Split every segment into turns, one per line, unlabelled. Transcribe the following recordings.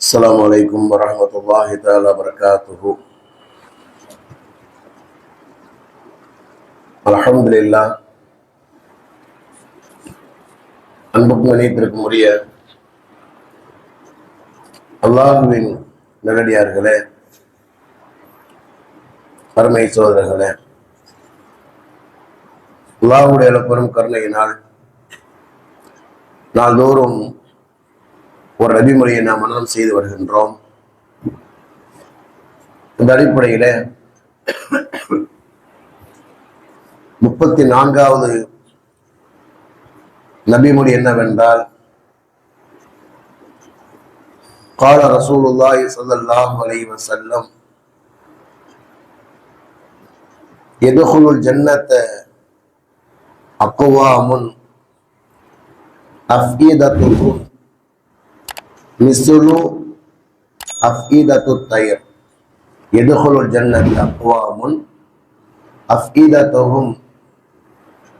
السلام عليكم ورحمة الله تعالى وبركاته. الحمد لله. அன்புக்கும் இணையத்திற்கும் உரிய அல்லாஹுவின் நல்லடியார்களே, அருமை சோதரர்களே, அல்லாஹுடைய பெரும் கருணையினால் நாள்தோறும் ஒரு நபிமொழியை நாம் மனனம் செய்து வருகின்றோம். இந்த அடிப்படையில 34வது நபிமொழி என்னவென்றால், قال رسول الله صلى الله عليه وسلم يدخل الجنة أقوام أفئدتهم مثل أفئدة الطير. يدخل الجنة أقوام أفئدتهم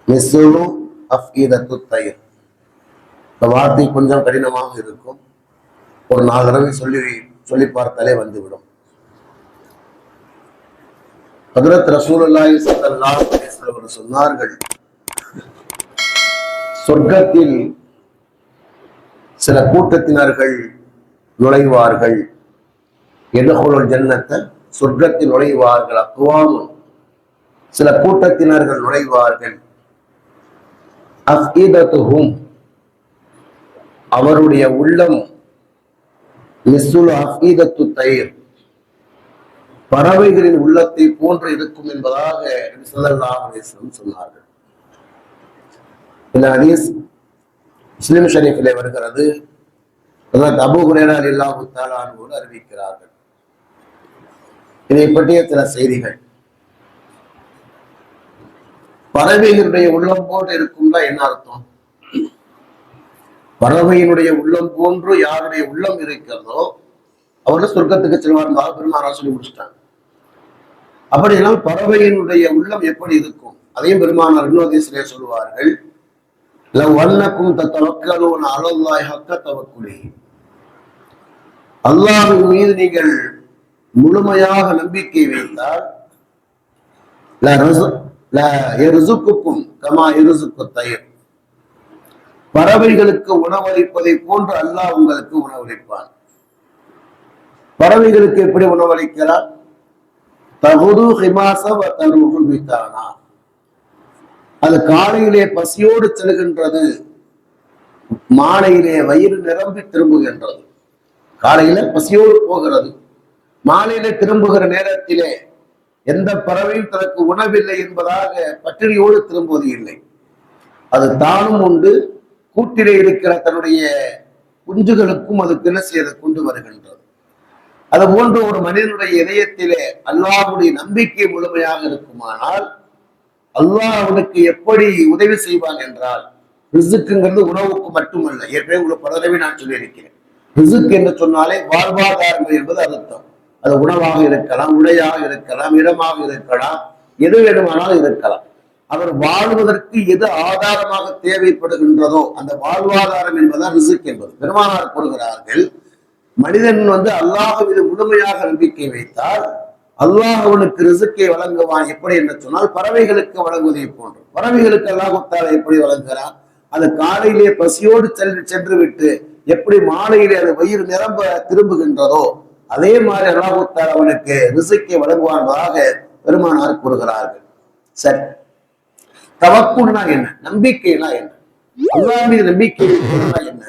مثل أفئدة الطير. இந்த வார்த்தை கொஞ்சம் கடினமாக இருக்கும். ஒரு 4 தடவை சொல்லி பார்த்தாலே வந்துவிடும். ஹஜ்ரத் ரசூலுல்லாஹி ஸல்லல்லாஹு அலைஹி வஸல்லம் சொன்னார்கள், சொர்க்கத்தில் சில கூட்டத்தினர்கள் நுழைவார்கள். எதுகுலுல் ஜன்னத்த, சொர்க்கத்தில் நுழைவார்கள். அக்வாமுன், சில கூட்டத்தினர்கள் நுழைவார்கள். அஃஇதத்துஹும், அவருடைய உள்ளம் மிஸ்ஸுல் அஃஇதத்து தைர், பறவைகளின் உள்ளத்தை போன்று இருக்கும் என்பதாக ஸல்லல்லாஹு அலைஹி வஸல்லம் சொன்னார்கள். இந்த ஹதீஸ் முஸ்லிம் ஷரீஃபிலே வருகிறது. அபூ ஹுரைரா ரலியல்லாஹு தஆலா அன்ஹு அறிவிக்கிறார்கள். இதை பற்றிய சில செய்திகள். பறவைகளுடைய உள்ளம் போன்று இருக்கும்னா என்ன அர்த்தம்? பறவையினுடைய உள்ளம் போன்று யாருடைய உள்ளம் இருக்கிறதோ அவர்கள் சொர்க்கத்துக்கு செல்வார்கள். பெருமானார் சொல்லி முடிச்சிட்டாங்க. அப்படியெல்லாம் பறவையினுடைய உள்ளம் எப்படி இருக்கும் அதையும் பெருமானார் இன்னொரு சொல்லுவார்கள். அல்லாஹ்வின் மீது நீங்கள் முழுமையாக நம்பிக்கை வைத்தால் பறவைகளுக்கு உணவளிப்பதை போன்று அல்லாஹ் உங்களுக்கு உணவளிப்பான். பறவைகளுக்கு எப்படி உணவளிக்கிறார்? தகுது ஹிமாச வ தருஹு பிதானா, அது காலையிலே பசியோடு செல்கின்றது, மாலையிலே வயிறு நிரம்பி திரும்புகின்றது. காலையில பசியோடு போகிறது, மாலையிலே திரும்புகிற நேரத்திலே எந்த பறவையும் தனக்கு உணவில்லை என்பதாக பட்டினியோடு திரும்புவது இல்லை. அது தானும் உண்டு, கூட்டிலே இருக்கிற தன்னுடைய குஞ்சுகளுக்கும் அது என்ன செய்து கொண்டு வருகின்றது. அது போன்று ஒரு மனிதனுடைய இதயத்திலே அல்லாஹ்வுடைய நம்பிக்கை முழுமையாக இருக்குமானால் அல்லாஹ் அவனுக்கு எப்படி உதவி செய்வான் என்றால், ரிசுக்குங்கிறது உணவுக்கு மட்டுமல்ல. ஏற்கனவே உங்களுக்கு பல தடவை நான் சொல்லியிருக்கிறேன். ரிசுக் என்று சொன்னாலே வாழ்வாதாரம் என்பது அர்த்தம். அது உணவாக இருக்கலாம், உடையாக இருக்கலாம், இடமாக இருக்கலாம், எது வேண்டுமானாலும் இருக்கலாம். அவர் வாழ்வதற்கு எது ஆதாரமாக தேவைப்படுகின்றதோ அந்த வாழ்வாதாரம் என்பதுதான் ரிசுக் என்பது. பெருமானார் கூறுகிறார்கள், மனிதன் அல்லாஹ் மீது முழுமையாக நம்பிக்கை வைத்தால் அல்லாஹ் அவனுக்கு ரிசுக்கை வழங்குவான். எப்படி என்று சொன்னால், பறவைகளுக்கு வழங்குவதை போன்று. பறவைகளுக்கு அல்லாஹ் தாலா எப்படி வழங்குகிறான்? அது காலையிலே பசியோடு சென்று விட்டு எப்படி மாலையிலே அது வயிறு நிரம்ப திரும்புகின்றதோ அதே மாதிரி அல்லாஹ் தாலா அவனுக்கு ரிசுக்கை வழங்குவான்பதாக பெருமானார் கூறுகிறார்கள். சரி, தவக்குல்னா என்ன? நம்பிக்கைனா என்ன? அல்லாஹ் மீது நம்பிக்கை என்ன?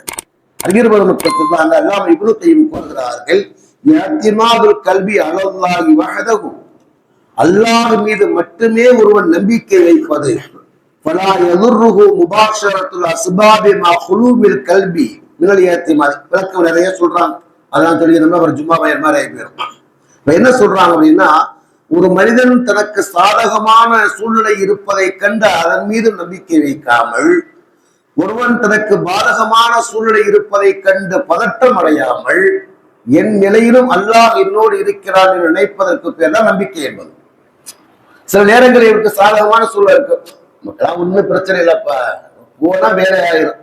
அறிஞர் மக்கள் சொல்றாங்க. அல்லாஹ் இப்னு கையிம் கூறுகிறார்கள், கல்வி அலல்லாஹி வஹதஹு, அல்லாஹ் மீது மட்டுமே ஒருவன் நம்பிக்கை வைப்பது. ஃபலா யதுர்ருஹு முபாஷரத்துல் அஸ்பாபி மா குலூபில் கல்வி மினல் இஅ்திமாத். விளக்கம் நிறைய சொல்றாங்க. அதான் சொல்லி நம்ம ஒரு ஜும்மா பயர் மாதிரி ஆயிப்போம். என்ன சொல்றாங்க அப்படின்னா, ஒரு மனிதன் தனக்கு சாதகமான சூழ்நிலை இருப்பதை கண்டு அதன் மீது நம்பிக்கை வைக்காமல், ஒருவன் தனக்கு பாதகமான சூழ்நிலை இருப்பதை கண்டு பதட்டம் அடையாமல், என் நிலையிலும் அல்லாஹ் என்னோடு இருக்கிறான் என்று நினைப்பதற்கு பேர் தான் நம்பிக்கை என்பது. சில நேரங்களில் இவருக்கு சாதகமான சூழல் இருக்கு, மக்களா ஒண்ணும் பிரச்சனை இல்லப்பா, போனா வேலை ஆயிரும்.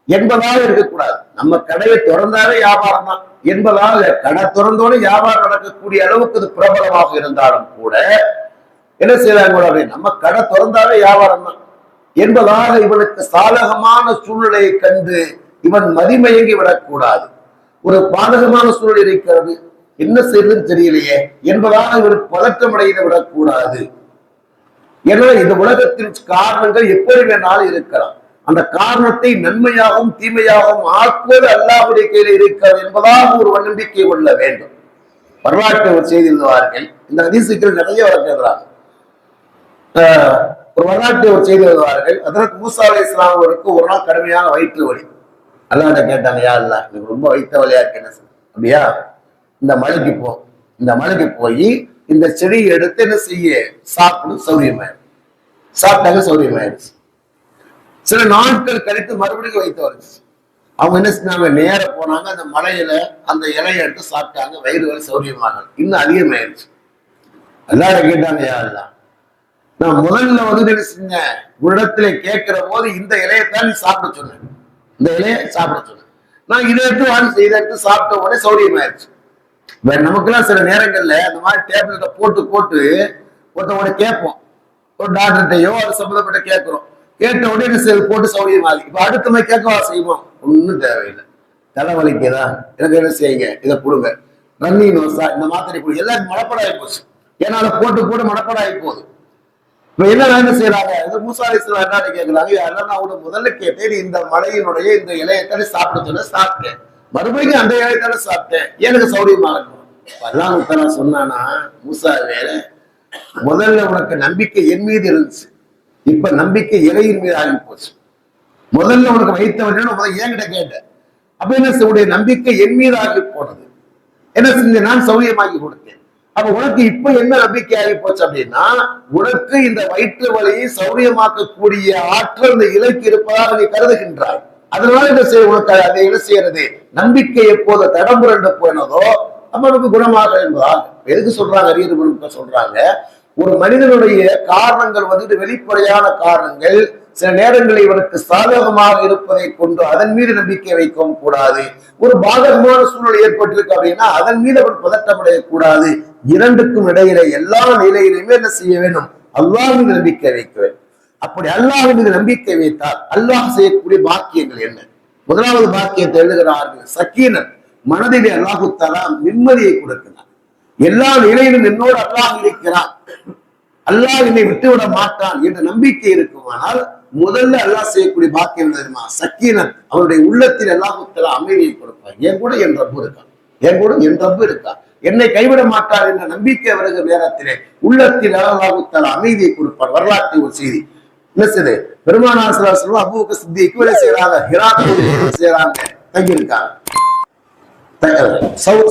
என்பதாக இருக்கக்கூடாது. நம்ம கடையை திறந்தாலே வியாபாரம் தான் என்பதாக, கடை திறந்தோடு வியாபாரம் நடக்கக்கூடிய அளவுக்கு இது பிரபலமாக இருந்தாலும் கூட என்ன செய்யறாங்க, நம்ம கடை திறந்தாலே வியாபாரம் தான் என்பதாக இவனுக்கு சாதகமான சூழ்நிலையை கண்டு இவன் மதிமயங்கி விடக்கூடாது. ஒரு பாதகமான சூழ்நிலை இருக்கிறது, என்ன செய்யறதுன்னு தெரியலையே என்பதாக இவனுக்கு பதற்றம் அடைந்து விடக்கூடாது. எனவே இந்த உலகத்தின் காரணங்கள் எப்படி வேணாலும் இருக்கலாம். அந்த காரணத்தை நன்மையாகவும் தீமையாகவும் ஆக்குவது அல்லாஹ்வுடைய கையில் இருக்கிறது என்பதாக ஒரு நம்பிக்கை கொள்ள வேண்டும். வரலாற்றை ஒரு செய்தி எழுதுவார்கள், இந்த ஹதீசுகள் நிறைய வழங்குகிறார். ஒரு வரலாற்றை ஒரு செய்தி எழுதுவார்கள், அதற்கு மூசா அலைஹிஸ்ஸலாம் அவருக்கு ஒரு நாள் கடுமையான வயிற்று வலி. அல்லாஹ்ட்ட கேட்டாங்க, யா அல்லாஹ் எனக்கு ரொம்ப வயிற்று வலியா இருக்கு, என்ன அப்படியா, இந்த மலைக்கு போய் இந்த செடியை எடுத்து என்ன செய்ய சாப்பிடு, சௌரியமாயிடும். சாப்பிட்டாங்க, சௌரியமாயிடுச்சு. சில நாட்கள் கழித்து மறுபடியும் வைத்து வருச்சு. அவங்க என்ன செஞ்சாங்க, நேர போனாங்க, அந்த மலையில அந்த இலையை எடுத்து சாப்பிட்டாங்க, வயிறு வலி சௌரியமாக இன்னும் அதிகமாயிருச்சு. எல்லாரும் கேட்டாங்க, யா அல்லாஹ் நான் முதல்ல என்ன செஞ்சேன், உன்னிடத்துல கேட்கிற போது இந்த இலையத்தான் நீ சாப்பிட சொன்ன, இந்த இலையை சாப்பிட சொன்ன, நான் இதை எடுத்து சாப்பிட்ட உடனே சௌரியமாயிருச்சு. நமக்குலாம் சில நேரங்கள்ல அந்த மாதிரி டேப்லெட்டை போட்டு உடனே கேட்போம், ஒரு டாக்டர்கிட்டையோ அது சம்மந்தப்பட்ட கேட்கிறோம், கேட்ட உடனே போட்டு சௌரியமாகி. இப்ப அடுத்த மாதிரி கேட்கவா செய்வோம், ஒன்றும் தேவையில்லை. தலைவலிக்குதா, எனக்கு என்ன செய்யுங்க, இதை கொடுங்க, ரன்னி நோசா இந்த மாத்திரை கொடுங்க, எல்லாம் மனப்படாகி போச்சு. ஏன்னா அதை போட்டு மனப்படாகி போகுது. இப்ப என்ன செய்யறாங்க, மூசா அலைஹிஸ்ஸலாம் என்ன கேட்கிறாங்க, யாரெல்லாம் நான் கூட முதல்ல கேட்டேன், இந்த மலையினுடைய இந்த இலையத்தானே சாப்பிட சொன்ன, சாப்பிட்டேன், மறுபடியும் அந்த இலையத்தானே சாப்பிட்டேன், எனக்கு சௌரியமாக இருக்கும். அல்லாஹ் தஆலா சொன்னானா, மூசா வேற முதல்ல உனக்கு நம்பிக்கை என் மீது இருந்துச்சு, இப்ப நம்பிக்கை இலையின் மீது ஆகி போச்சு. முதல்ல உனக்கு வைத்தவன் முதல்ல என்கிட்ட கேட்டேன், அப்ப என்ன உடைய நம்பிக்கை என் மீது ஆகி போனது, என்ன செஞ்ச நான் சௌரியமாக்கி கொடுத்தேன். அப்ப உனக்கு இப்ப என்ன நம்பிக்கை ஆகி போச்சு அப்படின்னா, உனக்கு இந்த வயிற்று வலியை சௌரியமாக்கக்கூடிய ஆற்றல் இந்த இலைக்கு இருப்பதாக நீ கருதுகின்றாய். அதனால என்ன செய்ய, உனக்கு அதை என்ன செய்யறது, நம்பிக்கை எப்போது தடம்புரண்டு போனதோ அப்ப நமக்கு குணமாக என்பதால். எதுக்கு சொல்றாங்க, அறியது சொல்றாங்க, ஒரு மனிதனுடைய காரணங்கள் வெளிப்படையான காரணங்கள் சில நேரங்களில் இவனுக்கு சாதகமாக இருப்பதை கொண்டு அதன் மீது நம்பிக்கை வைக்கவும் கூடாது. ஒரு பாதகமான சூழ்நிலை ஏற்பட்டிருக்கு அப்படின்னா அதன் மீது அவன் பதட்டமடையக்கூடாது. இரண்டுக்கும் இடையில எல்லா நிலையிலுமே என்ன செய்ய வேண்டும், அல்லாஹ் மீது நம்பிக்கை வைக்க வேண்டும். அப்படி அல்லாஹ் மீது நம்பிக்கை வைத்தால் அல்லாஹ் செய்யக்கூடிய பாக்கியங்கள் என்ன? முதலாவது பாக்கியத்தை எழுதுகிறார்கள், சக்கீனத், மனதிலே அல்லாஹு தஆலா நிம்மதியை கொடுக்கிறார். எல்லா நிலையிலும் என்னோடு அல்லாஹ் இருக்கிறான், அல்லாஹ் என்னை விட்டுவிட மாட்டான் என்ற நம்பிக்கை இருக்குமானால் முதல்ல அல்லாஹ் செய்யக்கூடிய பாக்கியம் தெரியுமா, சக்கீனத். அவருடைய உள்ளத்தில் அல்லாஹு தஆலா அமைதியை கொடுப்பார். என் கூட என் ரப்பு இருக்கான், என்னை கைவிட மாட்டார் என்ற நம்பிக்கை வருகிற நேரத்திலே உள்ளத்தில் அல்லாஹு தஆலா அமைதியை கொடுப்பார். வரலாற்று ஒரு செய்தி என்ன செய்யுது, பெருமானார் ஸல்லல்லாஹு அலைஹி வஸல்லம் அபூபக்கர் சித்திக் வேலை செய்யறாங்க, ஹிரா செய்யறாங்க, தங்கியிருக்காங்க,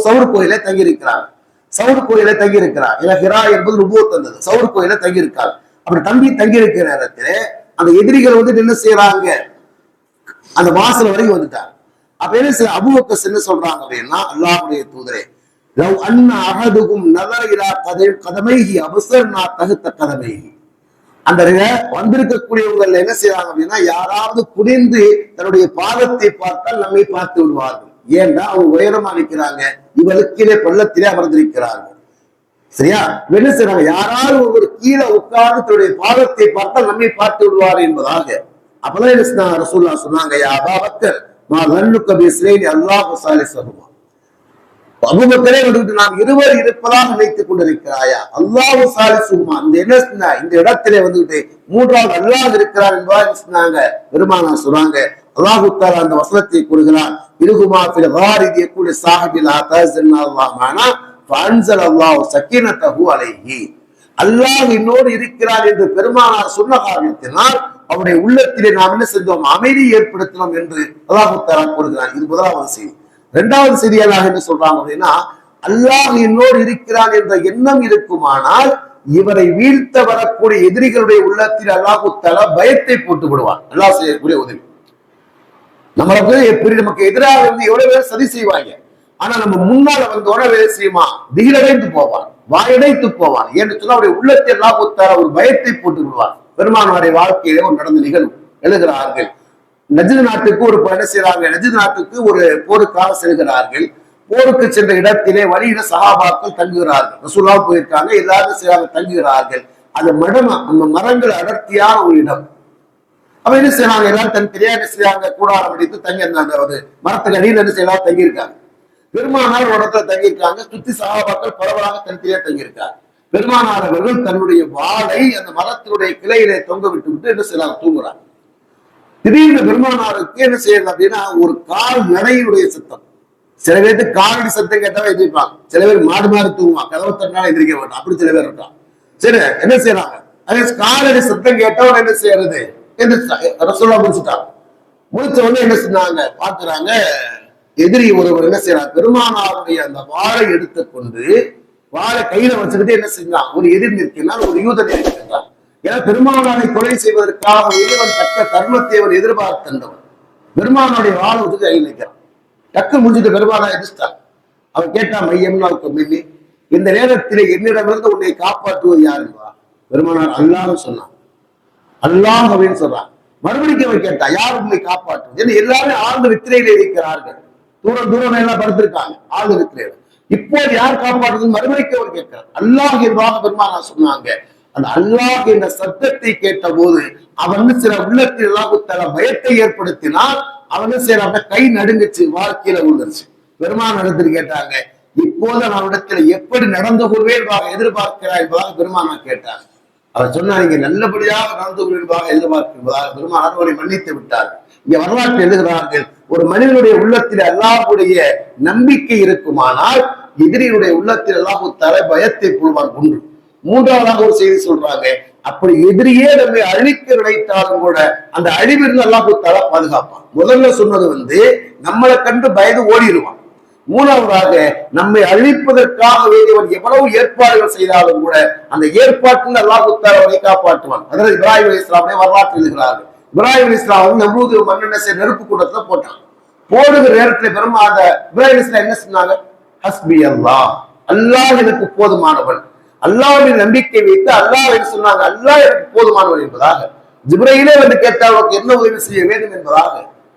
சவுர் கோயில தங்கியிருக்கிறாங்க. சவுர் கோயில தங்கியிருக்கிறார். ஏன்னா ஹிரா என்பது நுபுவத் வந்தது, சவுர் கோயில தங்கியிருக்காங்க. அப்படி தங்கியிருக்கிற நேரத்திலே அந்த எதிரிகள் என்ன செய்யறாங்க, அந்த வாசல் வரைக்கும் வந்துட்டாங்க. அப்ப என்ன செய்ய, அபூபக்கர் என்ன சொல்றாங்க அப்படின்னா, அல்லாஹ்வுடைய தூதரே, லவ் அன்ன அஹதுகும் நஸர இலா கதமைஹி அப்ஸர்னா தஹத கதமைஹி. அந்த வந்திருக்கக்கூடியவங்க என்ன செய்யறாங்க அப்படின்னா, யாராவது குனிந்து தன்னுடைய பாதத்தை பார்த்தால் நம்மை பார்த்து விடுவார்கள். ஏன்னா அவங்க உயரமா நிற்கிறாங்க, இவளுக்கிலே பள்ளத்திலே அமர்ந்திருக்கிறார்கள். சரியா, என்ன செய்யறாங்க, யாராவது ஒரு கீழே உட்கார்ந்து தன்னுடைய பாதத்தை பார்த்தால் நம்மை பார்த்து விடுவார் என்பதாக. அப்பதான் என்ன ரசூலுல்லாஹ் சொன்னாங்க, யா அபா பக்கர் மா லன்னுக பிஸ்லைனி அல்லாஹு சாலிஸுஹுமா. அபூபக்கரே நாம் இருவர் இருப்பதாக நினைத்துக் கொண்டிருக்கிறாயா, அல்லாஹு சாலிஸுஹுமா. இந்த இடத்திலே மூன்றாவது அல்லாஹ் இருக்கிறார் என்பதாக சொன்னாங்க. பெருமானார் சொன்னாங்க, அல்லாஹு தஆலா அந்த வசனத்தை கூறுகிறான், இருகுமா ஃபில் காரிதி யகுல் சாஹிபில் ஆதாஸன்னா அல்லாஹ் மானா ஃபஅன்ஸல் அல்லாஹு சக்கீனத்தஹு அலைஹி. அல்லாஹ் என்னோடு இருக்கிறார் என்று பெருமானார் சொன்ன காரணத்தினால் அவருடைய உள்ளத்திலே நாம் என்ன செஞ்சோம், அமைதி ஏற்படுத்தினோம் என்று அல்லாஹு தஆலா கூறுகிறான். இது முதலாவது செய்தி. இரண்டாவது செய்தியாக என்ன சொல்றாங்க அப்படின்னா, அல்லாஹ் என்னோடு இருக்கிறான் என்ற எண்ணம் இருக்குமானால் இவரை வீழ்த்த வரக்கூடிய எதிரிகளுடைய உள்ளத்தில் அல்லாஹு தஆலா பயத்தை போட்டு விடுவான். அல்லாஹ் செய்யக்கூடிய உதவி. நமக்கு எதிராக இருந்து எவ்வளவு பேர் சதி செய்வாங்க, ஆனா நம்ம முன்னால வந்தோட வேலை செய்யுமா, திகிலடைந்து போவான், வாயடைத்து போவான். என்று சொன்னா அவருடைய உள்ளத்தில் அல்லாஹ் தஆலா ஒரு பயத்தை போட்டு விடுவான். பெருமானாருடைய வாழ்க்கையிலே ஒரு நடந்த நிகழ்வு எழுதுகிறார்கள். நஜ்து நாட்டுக்கு ஒரு என்ன செய்யறாங்க, நஜ்து நாட்டுக்கு ஒரு போருக்காக செல்கிறார்கள். போருக்கு சென்ற இடத்திலே வழியில சஹாபாக்கள் தங்குகிறார்கள். ரசூலுல்லாஹ் போயிருக்காங்க, எல்லாரும் செய்யறாங்க, தங்குகிறார்கள். அந்த அந்த மரங்கள் அடர்த்தியான ஒரு இடம். அப்ப என்ன செய்யறாங்க, எல்லாரும் தனித்தனியா என்ன செய்யறாங்க, கூடாரம் அடித்து தங்கி இருந்தாங்க. ஒரு மரத்துக்கு அடியில் என்ன செய்யலாம் தங்கியிருக்காங்க. பெருமானார் ஒரு இடத்துல தங்கியிருக்காங்க, சுத்தி சஹாபாக்கள் பரவலாக தனித்தனியா தங்கியிருக்காங்க. பெருமானார் அவர்கள் தன்னுடைய வாளை அந்த மரத்தினுடைய கிளையிலே தொங்க விட்டு என்ன செய்யலாம், தூங்குறாங்க. திடீர்னு பெருமானாருக்கு என்ன செய்யறது அப்படின்னா, ஒரு கால் நடையினுடைய சத்தம். சில பேருக்கு காலடி சத்தம் கேட்டாலும் எதிர்ப்பாங்க, சில பேர் மாடு மாறி தூங்குவாங்க, கதவை தட்டினாலும் எதிர்க்க மாட்டான், அப்படி சில பேர் இருக்கான். சரி, என்ன செய்யறாங்க, அதே காலடி சத்தம் கேட்டவன் என்ன செய்யறது, ரசூலுல்லாஹ் முடிச்சுட்டாங்க. முடிச்ச உடனே என்ன செஞ்சாங்க பாக்குறாங்க, எதிரி ஒருவர் என்ன செய்யறாங்க, பெருமானாருடைய அந்த வாளை எடுத்துக்கொண்டு வாளை கையில வச்சுக்கிட்டு என்ன செஞ்சான், ஒரு எதிர் நிற்கிறான், ஒரு யூதன் இருக்கின்றான். ஏன்னா பெருமானாரை கொலை செய்வதற்காக இறைவன் தக்க தர்மத்தை அவன் எதிர்பார்த்தவன். பெருமானுடைய வாழை வச்சு கையில் நிற்கிறான். டக்கு முடிச்சுட்டு பெருமானா எதிர்த்தாங்க. அவன் கேட்டான், மையம்னா மில்லி, இந்த நேரத்திலே என்னிடமிருந்து உன்னை காப்பாற்றுவது யாருவா? பெருமானார் அல்லாஹ் சொன்னான். அல்லாஹ் அப்படின்னு சொல்றான். மறுபடியும் அவன் கேட்டா, யார் உன்னை காப்பாற்றுவது? ஏன்னா எல்லாரும் ஆழ்ந்த வித்திரையில இருக்கிறார்கள், தூரம் எல்லாம் படுத்திருக்காங்க ஆழ்ந்த வித்திரையில. இப்போது யார் காப்பாற்றுவது? மறுபடியும் அவர் கேட்கிறார். அல்லாஹ் என்பதாக பெருமானார் சொன்னாங்க. அந்த அல்லாஹ் என்ற சத்தத்தை கேட்ட போது அவன் சில உள்ளத்தில் எல்லாம் பயத்தை ஏற்படுத்தினால் அவனு சில கை நடுங்குச்சு, வாழ்க்கையில விழுந்துருச்சு. பெருமான் இடத்துல கேட்டாங்க, இப்போது நான் இடத்துல எப்படி நடந்து கொள்வேன் எதிர்பார்க்கிறாய் என்பதாக பெருமானா கேட்டாங்க. அவர் சொன்னா, நீங்க நல்லபடியாக நடந்து கொள்வதாக எதிர்பார்க்கிறதாக பெருமானார் அவரை மன்னித்து விட்டார். இங்க வரலாற்று எழுதுகிறார்கள், ஒரு மனிதனுடைய உள்ளத்தில் அல்லாஹ்வுடைய நம்பிக்கை இருக்குமானால் எதிரியுடைய உள்ளத்தில் அல்லாஹ் தர பயத்தை கொள்வான். ஒன்று. மூன்றாவதாக ஒரு செய்தி சொல்றாங்க, அப்படி எதிரியே நம்மை அழிக்க நினைத்தாலும் கூட அந்த அழிவிலிருந்து அல்லாஹ் தஆலா பாதுகாப்பான். முதல்ல சொன்னது நம்மளை கண்டு பயந்து ஓடிடுவான். மூணாவதாக நம்மை அழிப்பதற்காக வேண்டியவன் எவ்வளவு ஏற்பாடுகள் செய்தாலும் கூட அந்த ஏற்பாட்டில் அல்லாஹ் தஆலா அவனை காப்பாற்றுவான். அதாவது இப்ராஹிம் அலைஹிஸ்ஸலாமுடைய வரலாற்று எழுதுகிறார்கள். இப்ராஹிம் அலைஹிஸ்ஸலாம் நம்ரூது மன்னனை நெருப்பு கூட்டத்துல போட்டான். போடுகிற நேரத்தில் பெருமா அந்த இப்ராஹிம் அலைஹிஸ்ஸலாம் என்ன சொன்னாங்க, ஹஸ்பி அல்லாஹ், அல்லாஹ் எனக்கு போதுமானவன். அல்லாஹ்வின் நம்பிக்கை வைத்து அல்லாஹ் சொன்னாங்க, அல்லாஹ் எனக்கு போதுமானவன் என்பதாக. ஜிப்ரீலே வந்து கேட்டால் அவருக்கு என்ன உதவி செய்ய வேண்டும் என்பதாக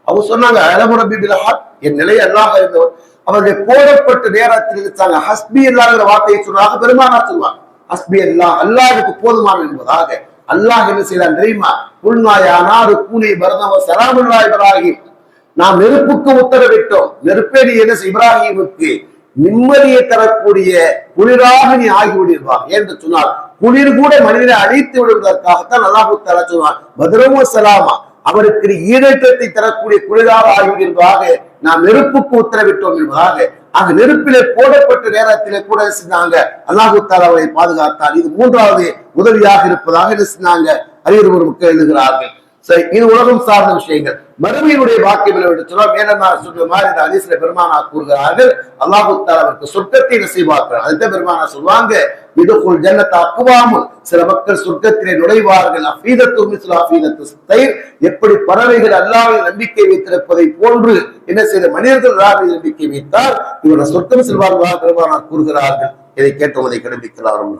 அவங்க சொன்னாங்க, அலமுரபி பில்ஹக், என் நிலை அல்லாஹ் இருந்தவர். அவர்கள் போடப்பட்ட நேரத்தில் இருந்தாங்க, ஹஸ்பி அல்லாஹ்ங்கிற வார்த்தையை சொன்னாங்க. பெருமானார் சொல்லுவாங்க, ஹஸ்பி அல்லாஹ், அல்லாஹ் எனக்கு போதுமானவன் என்பதாக. அல்லாஹ் என்ன செய்யலாம் தெரியுமா, புல்நாயானாரு கூனி பரதவ சலாமுல்லா இப்ராஹிம், நாம் நெருப்புக்கு உத்தரவிட்டோம், நெருப்பே நீ என்ன இப்ராஹிமுக்கு நிம்மதியை தரக்கூடிய குளிராக நீ ஆகிவிடுவார் என்று சொன்னார். குளிர் கூட மனிதனை அழித்து விடுவதற்காகத்தான் அல்லாஹ் தஆலா சொன்னார், பத்ரவ சலாமா, அவருக்கு ஈடேற்றத்தை தரக்கூடிய குளிராக ஆகிவிடுவதாக நாம் நெருப்புக்கு உத்தரவிட்டோம் என்பதாக. அந்த நெருப்பிலே போடப்பட்ட நேரத்திலே கூட செஞ்சாங்க, அல்லாஹ் தஆலா அவரை பாதுகாத்தார். இது மூன்றாவது உதவியாக இருப்பதாக என்ன செஞ்சாங்க அறிவுறுவர் மக்கள் எழுதுகிறார்கள். சரி, இது உலகம் சார்ந்த விஷயங்கள். மறுமையினுடைய வாக்கியம் சொன்னால் மேலமா சொல்ற மாதிரி இந்த ஹதீஸ்ல பெருமானா கூறுகிறார்கள், அல்லாஹ் தஆலா அவருக்கு சொர்க்கத்தை நசீபாக்குறார். அதுதான் பெருமானா சொல்லுவாங்க, இதுகுல் ஜன்னத அக்வாமுன், சில மக்கள் சொர்க்கத்திலே நுழைவார்கள், அஃபீதத்து மிஸ்லு அஃபீதத்து தைர், எப்படி பறவைகள் அல்லாஹ்வின் நம்பிக்கை வைத்திருப்பதை போன்று என்ன செய்த மனிதர்கள் அல்லாஹ்வின் நம்பிக்கை வைத்தால் இவர்கள் சொர்க்கம் செல்வார்களாக பெருமானா கூறுகிறார்கள். இதை கேட்டவதை கிடைப்பிக்கலாம்.